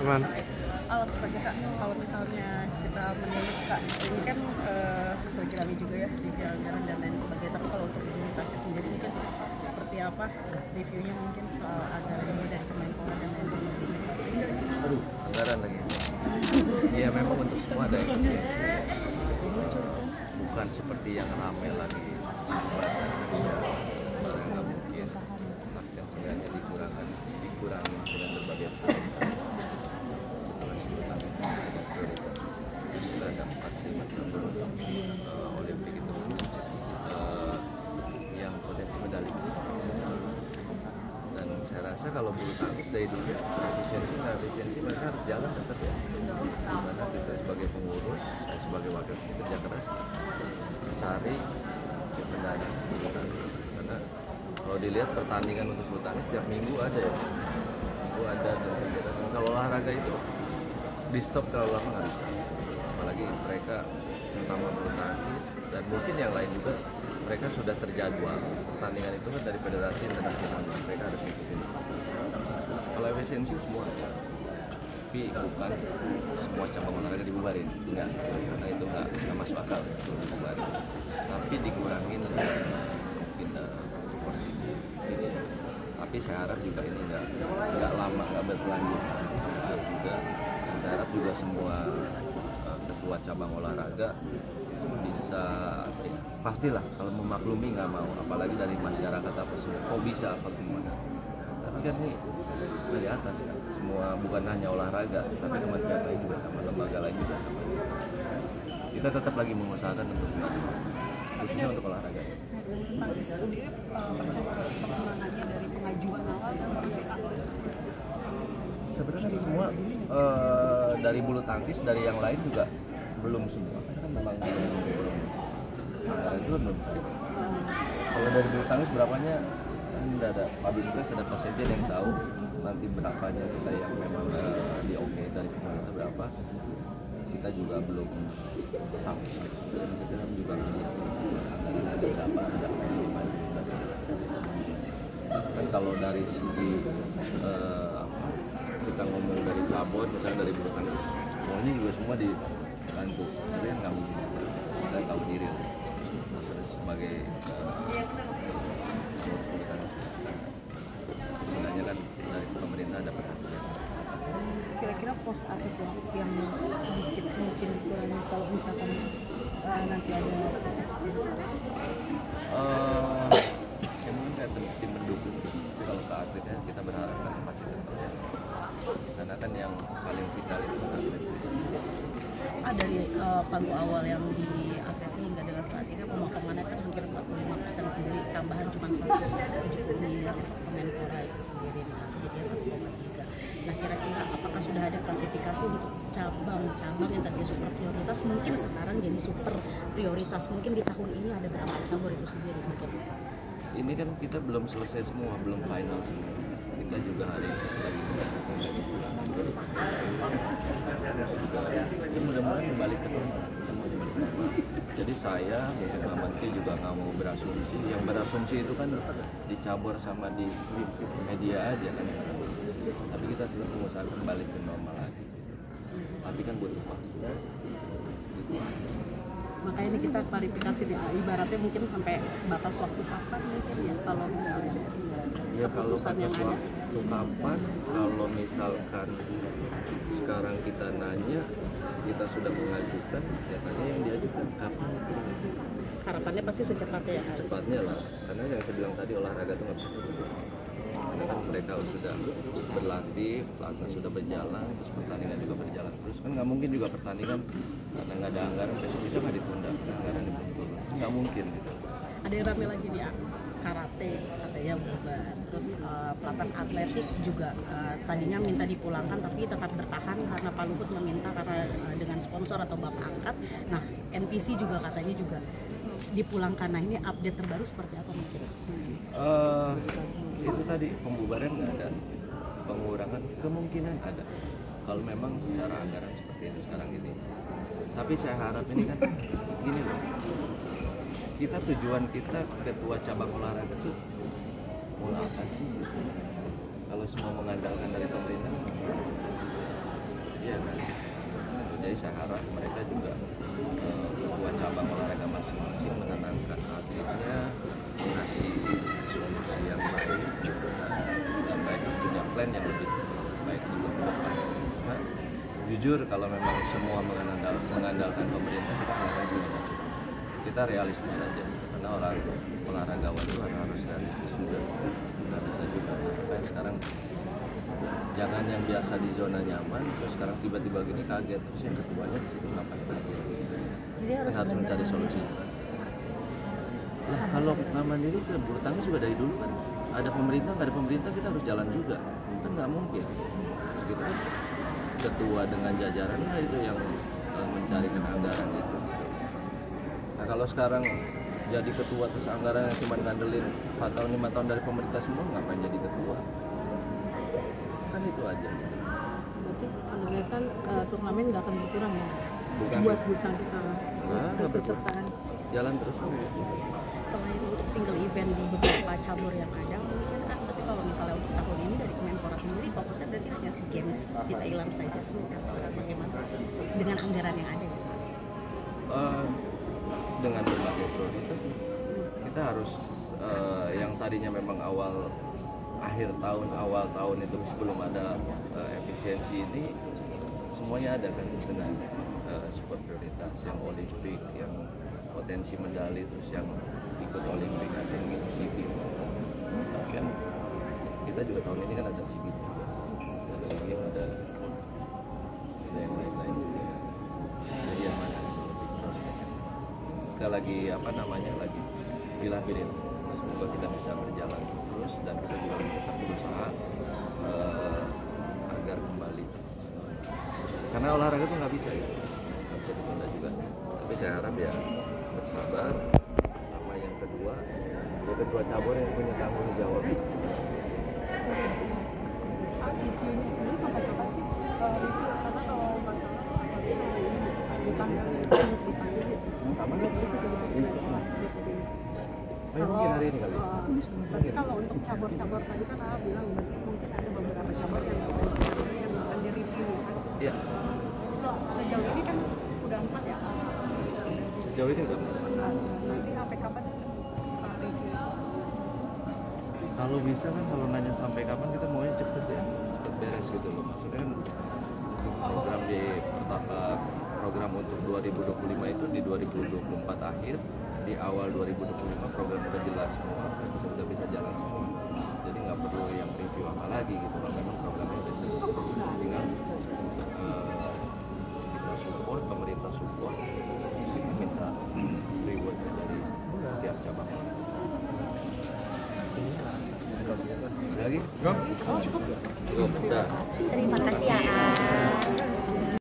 Gimana? Sebagai Kak, kalau misalnya kita menilai Kak, ini kan berjalan juga ya review anggaran dan lain sebagainya. Tapi kalau untuk bulu tangkis sendiri mungkin seperti apa reviewnya mungkin soal anggaran ini dari Kemenpora dan lain sebagainya? Aduh, anggaran lagi. Iya memang untuk semua ada efisiensi. Bukan seperti yang ramai lagi. Sebenarnya nggak mungkin. Tapi yang sebenarnya dikurangi dengan berbagai prioritas. Sudah ada 4-5 cabur Olimpik itu yang potensi medali. Dan saya rasa kalau bulu tangkis dari dulu efisiensi mereka harus jalan tetap ya. Dimana kita sebagai pengurus, saya sebagai wakil kerja keras cari kebenaran bulu tangkis. Karena kalau dilihat pertandingan untuk bulu tangkis setiap minggu ada ya. Minggu ada dan kegiatan. Kalau olahraga itu di stop terlalu lama nggak bisa. Apalagi mereka terutama bulu tangkis dan mungkin yang lain juga mereka sudah terjadwal pertandingan itu kan dari federasi internasional mereka harus ikutin. Kalau efisiensi semua tapi bukan semua cabang olahraga dibubarin enggak, karena itu nggak masuk akal dibubarin, tapi dikurangin mungkin porsi ini. Tapi saya harap juga ini nggak lama, nggak berlanjut. Juga saya harap juga semua ketua cabang olahraga bisa pastilah kalau memaklumi nggak mau, apalagi dari masyarakat apa semua kok bisa apa gimana. Tapi kan ini dari atas kan semua, bukan hanya olahraga tapi kementerian lain juga sama, lembaga lain juga sama. Kita tetap lagi mengusahakan untuk khususnya untuk olahraga. Tangkis sendiri persentase pemenangannya dari pengajuan awal dan sebenarnya semua dari bulu tangkis, dari yang lain juga belum semua kan memang belum anggaran itu belum. Kalau dari bulu tangkis berapanya kan tidak ada, Pak Binkes ada Pak Sekjen yang tahu nanti berapanya kita yang memang di oke dari pemerintah berapa, kita juga belum tahu. Kita juga melihat anggaran ada berapa, ada gimana. Kan kalau dari segi kita ngomong dari cabur, misalnya dari bulu tangkis, semuanya juga semua dibantu, tapi kan nggak mungkin. Kita tahu diri sebagai istilahnya kan dari pemerintah dapat. Kira-kira pos apa tuh yang sedikit mungkin dikurangi kalau misalkan nanti ada ya mungkin kayak tim mendukung. Kalau ke atletnya kita berharap kan fasilitas karena kan yang paling vital itu atlet. dari pagu awal yang di ACC hingga dengan saat ini pemotongannya kan hampir 45% sendiri, tambahan cuma 170 miliar Kemenpora itu sendiri, jadinya 1,3. Nah kira-kira apakah sudah ada klasifikasi untuk cabang-cabang yang tadinya super prioritas mungkin sekarang jadi super prioritas, mungkin di tahun ini ada berapa cabur itu sendiri mungkin? Ini kan kita belum selesai semua, belum final semua. Kita juga hari ini lagi itu mudah-mudahan kembali ke normal. Jadi saya mungkin Pak Menteri juga nggak mau berasumsi. Yang berasumsi itu kan dicabur sama di media aja kan. Tapi kita tetap mengusahakan kembali ke normal lagi. Tapi kan butuh waktu. Gitu. Makanya ini kita klarifikasi nih, ibaratnya mungkin sampai batas waktu kapan mungkin ya kalau misalnya ya kalau batas waktu kapan, kalau misalkan sekarang kita nanya, kita sudah mengajukan, ya tanya yang diajukan kapan. Harapannya pasti secepatnya ya. Cepatnya lah, karena yang saya bilang tadi olahraga itu nggak bisa tunggu. Karena kan mereka sudah berlatih, pelatnas sudah berjalan, terus pertandingan juga berjalan terus. Kan nggak mungkin juga pertandingan karena nggak ada anggaran besok bisa nggak ditunda, anggaran dibentuk, nggak mungkin gitu. Ada yang rame lagi nih, karate katanya bubar, terus pelatnas atletik juga tadinya minta dipulangkan tapi tetap bertahan karena Pak Luhut meminta karena dengan sponsor atau bapak angkat. Nah NPC juga katanya juga dipulangkan. Nah ini update terbaru seperti apa mungkin? Itu tadi pembubaran nggak ada, pengurangan kemungkinan ada kalau memang secara anggaran seperti ini sekarang ini. Tapi saya harap ini kan gini loh, kita tujuan kita ketua cabang olahraga itu mau apa sih? Kalau semua mengandalkan dari pemerintah, saya harap mereka juga ketua cabang olahraga masing-masing menenangkan atletnya, mengasih solusi yang baik dan mereka punya plan yang lebih baik juga ke depan. Nah, jujur kalau memang semua mengandalkan pemerintah kita mengandalkan juga. Kita realistis saja karena olahragawan itu harus realistis juga. Nggak bisa juga kayak sekarang jangan yang biasa di zona nyaman terus sekarang tiba-tiba gini kaget terus yang ketuanya di situ ngapain lagi. Jadi harus mencari solusi. Lah kalau nggak mandiri kan bulu tangkis juga dari dulu kan ada pemerintah nggak ada pemerintah kita harus jalan juga kan nggak mungkin. Nah, kita kan ketua dengan jajaran lah itu yang mencarikan anggaran itu. Nah kalau sekarang jadi ketua terus anggaran yang cuma ngandelin 4 tahun 5 tahun dari pemerintah semua ngapain jadi ketua? Kan itu aja. Berarti penugasan turnamen nggak akan berkurang ya? Bukan. Buat bulu tangkis Nggak berkurang. Jalan terus. Selain untuk single event di beberapa cabur yang ada, mungkin kan tapi kalau misalnya untuk tahun ini dari Kemenpora sendiri fokusnya berarti hanya SEA Games di Thailand saja atau bagaimana dengan anggaran yang ada? Dengan berbagai prioritas kita harus yang tadinya memang akhir tahun awal tahun itu sebelum ada efisiensi ini semuanya ada kan dengan super prioritas yang Olimpik yang potensi medali terus yang ikut Olimpik Asian Games SEA Games kan kita juga tahun ini kan ada SEA Games ada SEA Games ada yang lain-lain jadi yang mana kita lagi lagi dilahirin semoga kita bisa berjalan terus dan kita juga tetap berusaha agar kembali karena olahraga itu nggak bisa ditunda juga tapi saya harap ya bersabar sama yang kedua cabur yang punya tanggung jawab Reviewnya sendiri sampai kapan sih? Karena kalau masalah sama mungkin hari ini kali tapi kalau untuk cabur-cabur tadi kan Ara bilang berarti mungkin ada beberapa cabur yang akan direview kan? Iya. Sejauh ini kan udah 4 ya? Sejauh ini udah nanti sampai kapan sih review? Kalau bisa kan kalau nanya sampai kapan kita maunya cepet beres gitu loh maksudnya kan program untuk 2025 itu di 2024 akhir di awal 2025 program udah jelas semua sudah bisa jalan semua jadi nggak perlu yang review apa lagi gitu kalau memang programnya udah jelas tinggal kita support pemerintah support kita minta rewardnya dari setiap cabang lagi? Cukup? Udah. Terima kasih ya.